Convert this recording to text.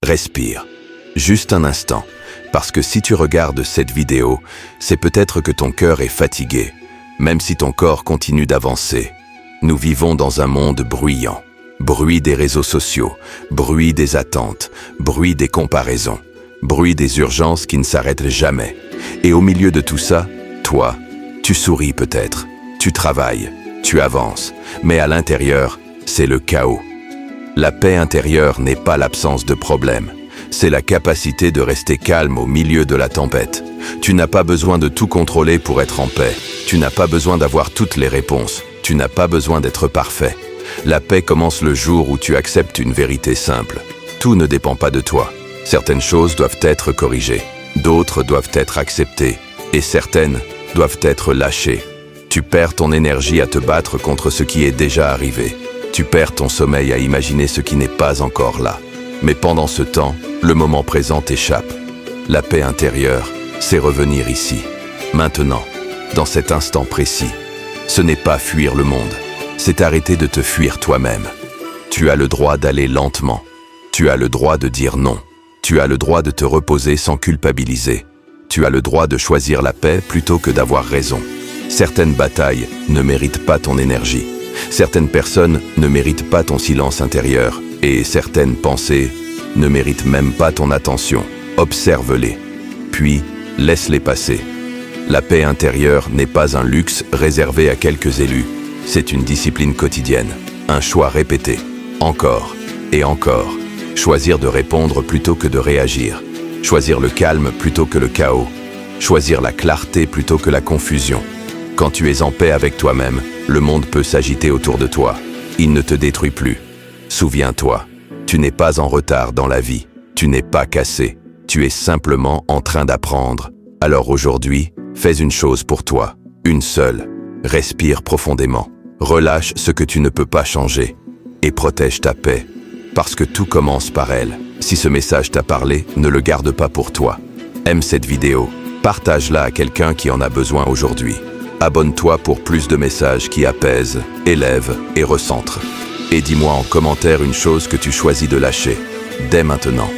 Respire. Juste un instant. Parce que si tu regardes cette vidéo, c'est peut-être que ton cœur est fatigué, même si ton corps continue d'avancer. Nous vivons dans un monde bruyant. Bruit des réseaux sociaux, bruit des attentes, bruit des comparaisons, bruit des urgences qui ne s'arrêtent jamais. Et au milieu de tout ça, toi, tu souris peut-être, tu travailles, tu avances, mais à l'intérieur, c'est le chaos. La paix intérieure n'est pas l'absence de problème, c'est la capacité de rester calme au milieu de la tempête. Tu n'as pas besoin de tout contrôler pour être en paix, tu n'as pas besoin d'avoir toutes les réponses, tu n'as pas besoin d'être parfait. La paix commence le jour où tu acceptes une vérité simple. Tout ne dépend pas de toi. Certaines choses doivent être corrigées, d'autres doivent être acceptées, et certaines doivent être lâchées. Tu perds ton énergie à te battre contre ce qui est déjà arrivé. Tu perds ton sommeil à imaginer ce qui n'est pas encore là. Mais pendant ce temps, le moment présent t'échappe. La paix intérieure, c'est revenir ici, maintenant, dans cet instant précis. Ce n'est pas fuir le monde. C'est arrêter de te fuir toi-même. Tu as le droit d'aller lentement. Tu as le droit de dire non. Tu as le droit de te reposer sans culpabiliser. Tu as le droit de choisir la paix plutôt que d'avoir raison. Certaines batailles ne méritent pas ton énergie. Certaines personnes ne méritent pas ton silence intérieur. Et certaines pensées ne méritent même pas ton attention. Observe-les. Puis, laisse-les passer. La paix intérieure n'est pas un luxe réservé à quelques élus. C'est une discipline quotidienne, un choix répété, encore et encore. Choisir de répondre plutôt que de réagir. Choisir le calme plutôt que le chaos. Choisir la clarté plutôt que la confusion. Quand tu es en paix avec toi-même, le monde peut s'agiter autour de toi. Il ne te détruit plus. Souviens-toi, tu n'es pas en retard dans la vie. Tu n'es pas cassé. Tu es simplement en train d'apprendre. Alors aujourd'hui, fais une chose pour toi, une seule. Respire profondément. Relâche ce que tu ne peux pas changer et protège ta paix, parce que tout commence par elle. Si ce message t'a parlé, ne le garde pas pour toi. Aime cette vidéo, partage-la à quelqu'un qui en a besoin aujourd'hui. Abonne-toi pour plus de messages qui apaisent, élèvent et recentrent. Et dis-moi en commentaire une chose que tu choisis de lâcher, dès maintenant.